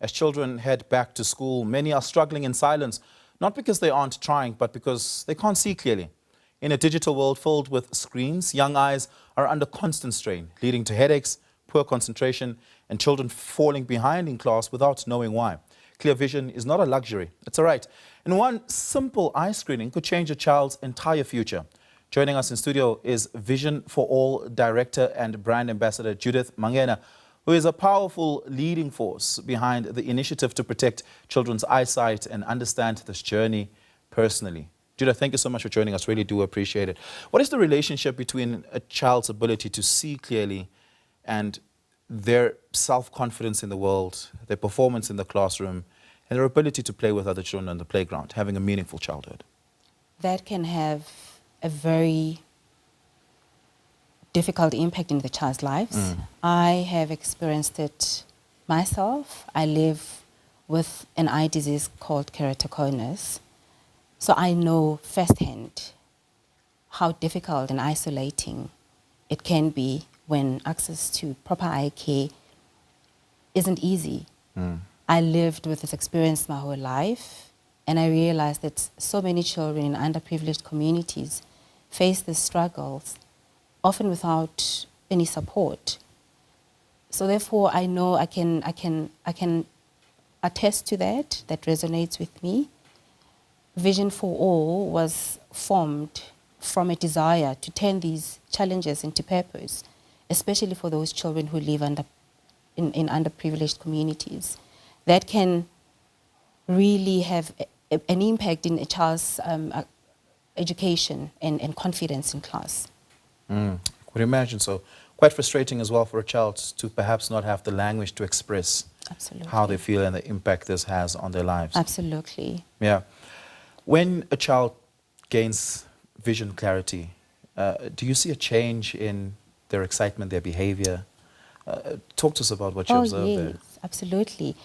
As children head back to school, many are struggling in silence, not because they aren't trying, but because they can't see clearly. In a digital world filled with screens, young eyes are under constant strain, leading to headaches, poor concentration, and children falling behind in class without knowing why. Clear vision is not a luxury, it's a right. And one simple eye screening could change a child's entire future. Joining us in studio is Vision for All Director and Brand Ambassador Judith Mangena, who is a powerful leading force behind the initiative to protect children's eyesight and understand this journey personally. Judith, thank you so much for joining us. Really do appreciate it. What is the relationship between a child's ability to see clearly and their self-confidence in the world, their performance in the classroom, and their ability to play with other children on the playground, having a meaningful childhood? That can have a very difficult impact in the child's lives. I have experienced it myself. I live with an eye disease called keratoconus. So I know firsthand how difficult and isolating it can be when access to proper eye care isn't easy. I lived with this experience my whole life, and I realized that so many children in underprivileged communities face these struggles, often without any support. So therefore, I know I can attest to that. That resonates with me. Vision for All was formed from a desire to turn these challenges into purpose, especially for those children who live in underprivileged communities. That can really have an impact in a child's education and confidence in class. Could imagine so. Quite frustrating as well for a child to perhaps not have the language to express how they feel and the impact this has on their lives. Absolutely. Yeah. When a child gains vision clarity, do you see a change in their excitement, their behavior? Talk to us about what you observed there. Yes, absolutely.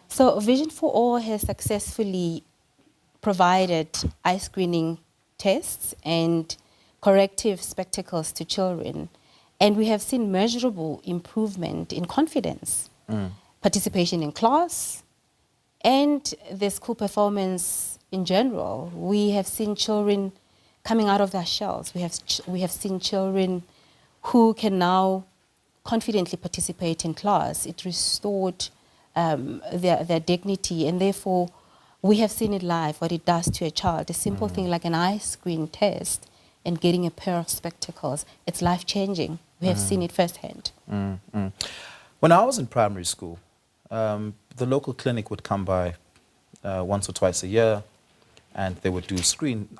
So Vision for All has successfully provided eye screening tests and corrective spectacles to children. And we have seen measurable improvement in confidence, participation in class, and the school performance in general. We have seen children coming out of their shells. We have seen children who can now confidently participate in class. It restored their dignity, and therefore we have seen it live, what it does to a child. A simple thing like an eye screen test and getting a pair of spectacles, it's life-changing. We have seen it firsthand. When I was in primary school, the local clinic would come by once or twice a year, and they would do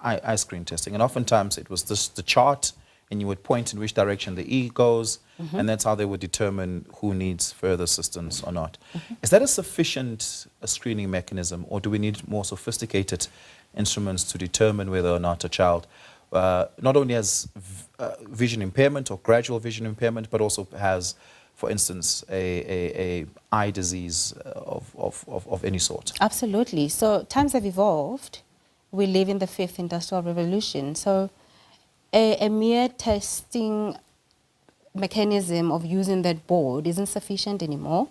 eye screen testing. And oftentimes it was the chart, and you would point in which direction the E goes, and that's how they would determine who needs further assistance or not. Is that a sufficient screening mechanism, or do we need more sophisticated instruments to determine whether or not a child not only has vision impairment or gradual vision impairment, but also has, for instance, a eye disease of any sort? Absolutely. So times have evolved. We live in the 5th industrial revolution. So a mere testing mechanism of using that board isn't sufficient anymore.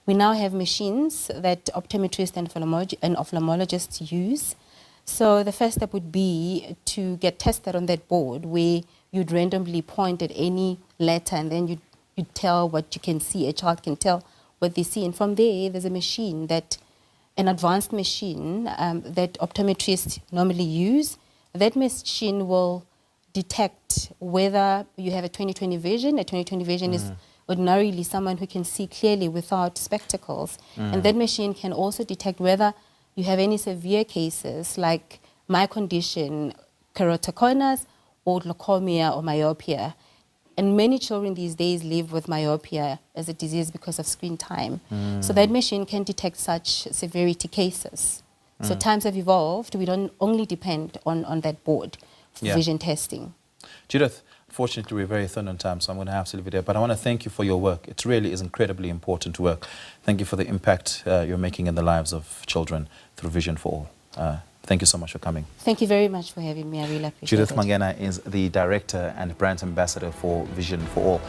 We now have machines that optometrists and ophthalmologists use. So the first step would be to get tested on that board, where you'd randomly point at any letter, and then you'd tell what you can see. A child can tell what they see. And from there, there's a machine an advanced machine that optometrists normally use. That machine will detect whether you have a 20/20 vision. A 20/20 vision is ordinarily someone who can see clearly without spectacles. And that machine can also detect whether you have any severe cases like my condition, keratoconus, or glaucoma or myopia. And many children these days live with myopia as a disease because of screen time. So that machine can detect such severity cases. So times have evolved. We don't only depend on that board for vision testing. Judith, unfortunately we're very thin on time, so I'm going to have to leave it there. But I want to thank you for your work. It really is incredibly important work. Thank you for the impact you're making in the lives of children through Vision for All. Thank you so much for coming. Thank you very much for having me. I really appreciate it. Judith Mangena is the Director and Brand Ambassador for Vision for All.